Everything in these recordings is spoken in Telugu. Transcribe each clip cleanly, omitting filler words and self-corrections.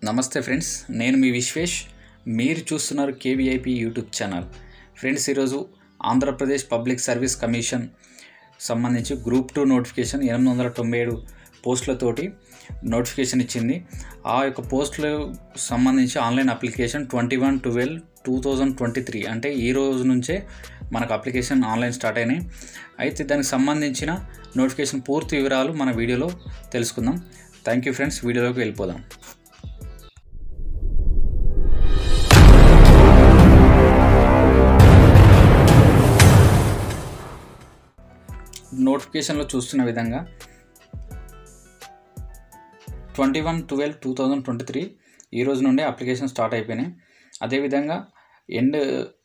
నమస్తే ఫ్రెండ్స్, నేను మీ విశ్వేష్. మీరు చూస్తున్నారు కేవీఐపీ యూట్యూబ్ ఛానల్. ఫ్రెండ్స్, ఈరోజు ఆంధ్రప్రదేశ్ పబ్లిక్ సర్వీస్ కమిషన్ సంబంధించి గ్రూప్ 2 నోటిఫికేషన్ 897 పోస్టులతోటి నోటిఫికేషన్ ఇచ్చింది. ఆ యొక్క పోస్టులకు సంబంధించి ఆన్లైన్ అప్లికేషన్ 21/12/2023 అంటే ఈ రోజు నుంచే మనకు అప్లికేషన్ ఆన్లైన్ స్టార్ట్ అయినాయి. అయితే దానికి సంబంధించిన నోటిఫికేషన్ పూర్తి వివరాలు మన వీడియోలో తెలుసుకుందాం. థ్యాంక్ యూ ఫ్రెండ్స్, వీడియోలోకి వెళ్ళిపోదాం. నోటిఫికేషన్లో చూస్తున్న విధంగా 21/12/2023 ఈ రోజు నుండి అప్లికేషన్ స్టార్ట్ అయిపోయినాయి. అదేవిధంగా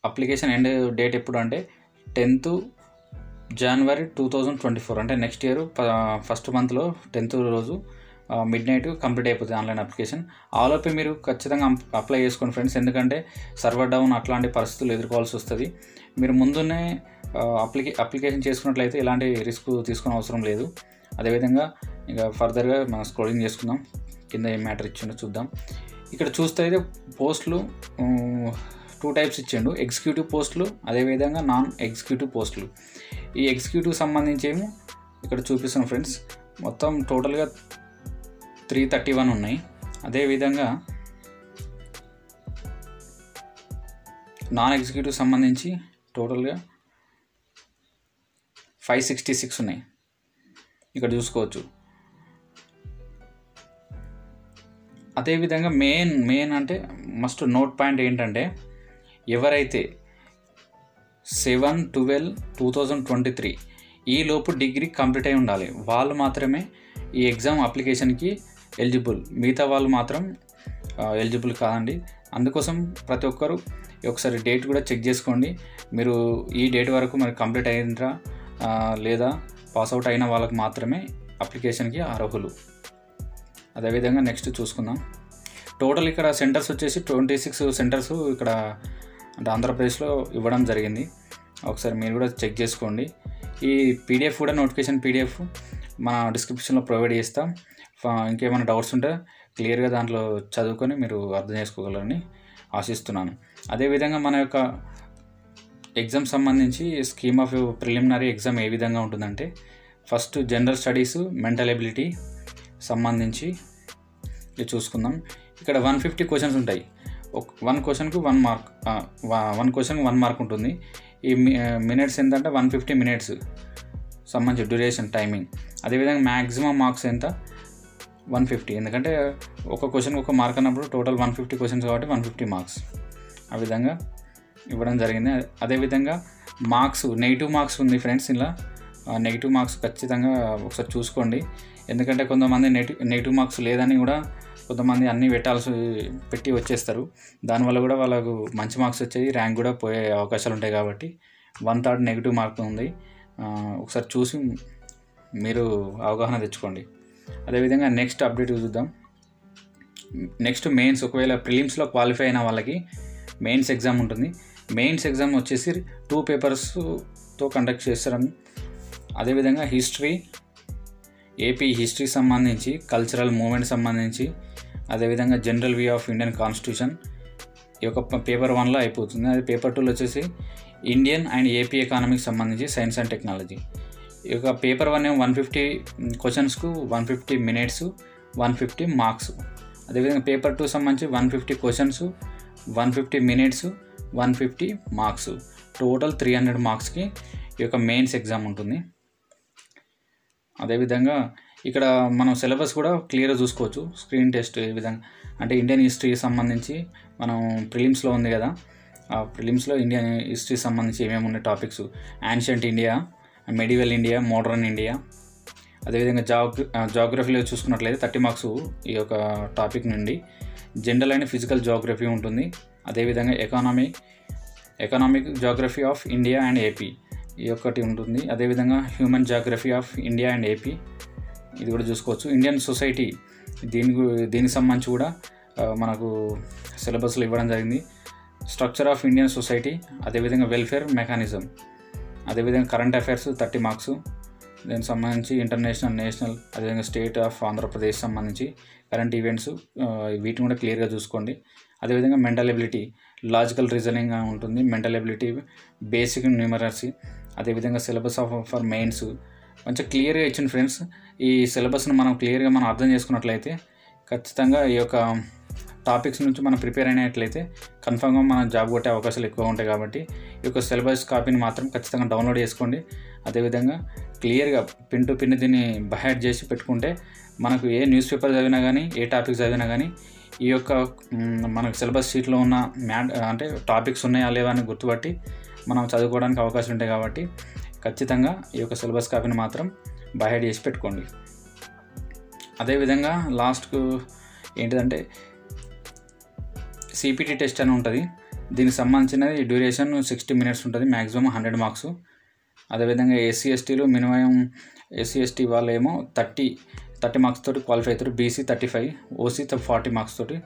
అప్లికేషన్ ఎండ్ డేట్ ఎప్పుడు అంటే 10th January 2024 అంటే నెక్స్ట్ ఇయర్ ఫస్ట్ మంత్లో 10th రోజు మిడ్నైట్ కంప్లీట్ అయిపోతుంది ఆన్లైన్ అప్లికేషన్. ఆలోపే మీరు ఖచ్చితంగా అప్లై చేసుకోండి ఫ్రెండ్స్, ఎందుకంటే సర్వర్ డౌన్ అట్లాంటి పరిస్థితులు ఎదుర్కోవాల్సి వస్తుంది. మీరు ముందునే అప్లికేషన్ చేసుకున్నట్లయితే ఎలాంటి రిస్క్ తీసుకునే అవసరం లేదు. అదేవిధంగా ఇక ఫర్దర్గా మనం స్క్రోలింగ్ చేసుకుందాం. కింద ఏం మ్యాటర్ ఇచ్చిండో చూద్దాం. ఇక్కడ చూస్తే అయితే పోస్టులు 2 టైప్స్ ఇచ్చిండు: ఎగ్జిక్యూటివ్ పోస్టులు, అదేవిధంగా నాన్ ఎగ్జిక్యూటివ్ పోస్టులు. ఈ ఎగ్జిక్యూటివ్ సంబంధించి ఏమో ఇక్కడ చూపిస్తున్నాం ఫ్రెండ్స్. మొత్తం టోటల్గా 331 ఉన్నాయి. అదేవిధంగా నాన్ ఎగ్జిక్యూటివ్ సంబంధించి టోటల్గా 566 ఉన్నాయి. ఇక్కడ చూసుకోవచ్చు. అదేవిధంగా మెయిన్ అంటే మస్ట్ నోట్ పాయింట్ ఏంటంటే, ఎవరైతే 7/12/2023 ఈ లోపు డిగ్రీ కంప్లీట్ అయి ఉండాలి, వాళ్ళు మాత్రమే ఈ ఎగ్జామ్ అప్లికేషన్కి ఎలిజిబుల్. మిగతా వాళ్ళు మాత్రం ఎలిజిబుల్ కాదండి. అందుకోసం ప్రతి ఒక్కరు ఒకసారి డేట్ కూడా చెక్ చేసుకోండి. మీరు ఈ డేట్ వరకు మరి కంప్లీట్ అయినరా లేదా పాస్అవుట్ అయిన వాళ్ళకి మాత్రమే అప్లికేషన్కి అర్హులు. అదేవిధంగా నెక్స్ట్ చూసుకుందాం. టోటల్ ఇక్కడ సెంటర్స్ వచ్చేసి 26 సెంటర్స్ ఇక్కడ అంటే ఆంధ్రప్రదేశ్లో ఇవ్వడం జరిగింది. ఒకసారి మీరు కూడా చెక్ చేసుకోండి. ఈ పీడిఎఫ్ కూడా నోటిఫికేషన్ పీడిఎఫ్ మన డిస్క్రిప్షన్లో ప్రొవైడ్ చేస్తాం. ఇంకేమైనా డౌట్స్ ఉంటే క్లియర్గా దాంట్లో చదువుకొని మీరు అర్థం చేసుకోగలరని ఆశిస్తున్నాను. అదేవిధంగా మన యొక్క ఎగ్జామ్ సంబంధించి స్కీమ్ ఆఫ్ ప్రిలిమినరీ ఎగ్జామ్ ఏ విధంగా ఉంటుందంటే, first general studies, mental ability సంబంధించి ఇది చూసుకుందాం. ఇక్కడ 150 క్వశ్చన్స్ ఉంటాయి. 1 క్వశ్చన్కు 1 మార్క్, 1 క్వశ్చన్కి 1 మార్క్ ఉంటుంది. ఈ మినిట్స్ ఎంతంటే 150 మినిట్స్ సంబంధించి డ్యూరేషన్ టైమింగ్. అదేవిధంగా మ్యాక్సిమం మార్క్స్ ఎంత 150, ఎందుకంటే ఒక క్వశ్చన్కి 1 మార్క్ అన్నప్పుడు టోటల్ 150 క్వశ్చన్స్ కాబట్టి 150 మార్క్స్ ఆ విధంగా ఇవ్వడం జరిగింది. అదేవిధంగా మార్క్స్, నెగిటివ్ మార్క్స్ ఉంది ఫ్రెండ్స్. ఇలా నెగిటివ్ మార్క్స్ ఖచ్చితంగా ఒకసారి చూసుకోండి, ఎందుకంటే కొంతమంది నెగిటివ్ మార్క్స్ లేదని కూడా కొంతమంది అన్నీ పెట్టి వచ్చేస్తారు. దానివల్ల కూడా వాళ్ళకు మంచి మార్క్స్ వచ్చేది, ర్యాంక్ కూడా పోయే అవకాశాలు ఉంటాయి. కాబట్టి 1/3 నెగిటివ్ మార్క్ ఉంది. ఒకసారి చూసి మీరు అవగాహన తెచ్చుకోండి. అదేవిధంగా నెక్స్ట్ అప్డేట్ చూద్దాం. నెక్స్ట్ మెయిన్స్, ఒకవేళ ప్రిలిమ్స్లో క్వాలిఫై అయిన వాళ్ళకి మెయిన్స్ ఎగ్జామ్ ఉంటుంది. మెయిన్స్ ఎగ్జామ్ వచ్చేసి 2 పేపర్స్తో కండక్ట్ చేస్తారని. అదేవిధంగా ఏపీ హిస్టరీ సంబంధించి, కల్చరల్ మూమెంట్ సంబంధించి, అదేవిధంగా general view of Indian constitution ఈ యొక్క పేపర్ 1లో అయిపోతుంది. అది పేపర్ 2లో వచ్చేసి ఇండియన్ అండ్ ఏపీ ఎకానమీకి సంబంధించి సైన్స్ అండ్ టెక్నాలజీ. ఈ యొక్క పేపర్ 1 ఏమో 150 క్వశ్చన్స్కు 150 మినిట్స్ 150 మార్క్స్. అదేవిధంగా పేపర్ 2 సంబంధించి 150 క్వశ్చన్స్ 150 మినిట్స్ 150 మార్క్స్. టోటల్ 300 మార్క్స్కి ఈ యొక్క మెయిన్స్ ఎగ్జామ్ ఉంటుంది. అదేవిధంగా ఇక్కడ మనం సిలబస్ కూడా క్లియర్గా చూసుకోవచ్చు. స్క్రీన్ టెస్ట్ ఏ విధంగా అంటే ఇండియన్ హిస్టరీ సంబంధించి మనం ప్రిలిమ్స్లో ఉంది కదా, ఆ ప్రిలిమ్స్లో ఇండియన్ హిస్టరీ సంబంధించి ఏమేమి ఉన్నాయి topics: ancient India, medieval India, modern India. అదేవిధంగా జాగ్రఫీలో చూసుకున్నట్లయితే 30 మార్క్స్ ఈ యొక్క టాపిక్ నుండి. జనరల్ అండ్ ఫిజికల్ జాగ్రఫీ ఉంటుంది. అదేవిధంగా economic geography of India and AP ఈ ఒక్కటి ఉంటుంది. అదేవిధంగా human geography of India and AP ఇది కూడా చూసుకోవచ్చు. ఇండియన్ సొసైటీ దీనికి సంబంధించి కూడా మనకు సిలబస్లో ఇవ్వడం జరిగింది. స్ట్రక్చర్ ఆఫ్ ఇండియన్ సొసైటీ, అదేవిధంగా వెల్ఫేర్ మెకానిజం, అదేవిధంగా కరెంట్ అఫైర్స్ 30 మార్క్స్, దీనికి సంబంధించి ఇంటర్నేషనల్, నేషనల్, అదేవిధంగా స్టేట్ ఆఫ్ ఆంధ్రప్రదేశ్ సంబంధించి కరెంట్ ఈవెంట్స్ వీటిని కూడా క్లియర్గా చూసుకోండి. అదేవిధంగా మెంటల్ ఎబిలిటీ, లాజికల్ రీజనింగ్ ఉంటుంది, మెంటల్ ఎబిలిటీ, బేసిక్ న్యూమరసీ, అదేవిధంగా సిలబస్ ఫర్ మెయిన్స్ మంచిగా క్లియర్గా ఇచ్చింది ఫ్రెండ్స్. ఈ సిలబస్ను మనం క్లియర్గా అర్థం చేసుకున్నట్లయితే ఖచ్చితంగా ఈ యొక్క టాపిక్స్ నుంచి మనం ప్రిపేర్ అయినట్లయితే కన్ఫర్మ్గా మనం జాబ్ కొట్టే అవకాశాలు ఎక్కువ ఉంటాయి. కాబట్టి ఈ యొక్క సిలబస్ కాపీని మాత్రం ఖచ్చితంగా డౌన్లోడ్ చేసుకోండి. అదేవిధంగా క్లియర్గా పిన్ టు పిన్ దీన్ని బైహార్ట్ చేసి పెట్టుకుంటే మనకు ఏ న్యూస్ పేపర్ చదివినా కానీ, ఏ టాపిక్ చదివినా కానీ ఈ యొక్క మనకు సిలబస్ షీట్లో ఉన్న అంటే టాపిక్స్ ఉన్నాయా లేవా అని గుర్తుపట్టి మనం చదువుకోవడానికి అవకాశం ఉంటాయి. కాబట్టి ఖచ్చితంగా ఈ యొక్క సిలబస్ కాపీని మాత్రం బైహార్ట్ చేసి పెట్టుకోండి. అదేవిధంగా లాస్ట్కు ఏంటిదంటే సిపిటి టెస్ట్ అని ఉంటుంది. దీనికి సంబంధించినది డ్యూరేషన్ 60 minutes ఉంటుంది, మ్యాక్సిమం 100 మార్క్స్. అదేవిధంగా ఎస్సీ ఎస్టీలు మినిమం, ఎస్సీ ఎస్టీ వాళ్ళు ఏమో 30 మార్క్స్ తోటి క్వాలిఫై అవుతారు, బీసీ 35, ఓసీ 40 మార్క్స్ తోటి.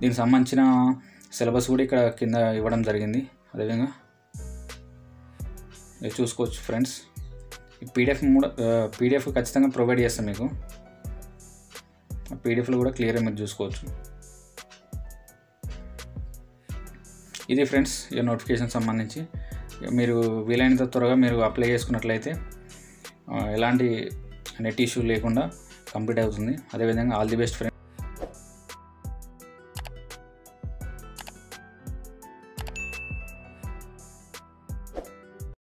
దీనికి సంబంధించిన సిలబస్ కూడా ఇక్కడ కింద ఇవ్వడం జరిగింది. అదేవిధంగా ఇది చూసుకోవచ్చు ఫ్రెండ్స్. ఈ పీడిఎఫ్ ఖచ్చితంగా ప్రొవైడ్ చేస్తాం మీకు. పీడిఎఫ్లో కూడా క్లియర్గా మీరు చూసుకోవచ్చు. ఇది ఫ్రెండ్స్ ఈ నోటిఫికేషన్ సంబంధించి. మీరు వీలైనంత త్వరగా మీరు అప్లై చేసుకున్నట్లయితే ఎలాంటి నెట్ ఇష్యూ లేకుండా కంప్లీట్ అవుతుంది. అదేవిధంగా ఆల్ ది బెస్ట్ ఫ్రెండ్స్.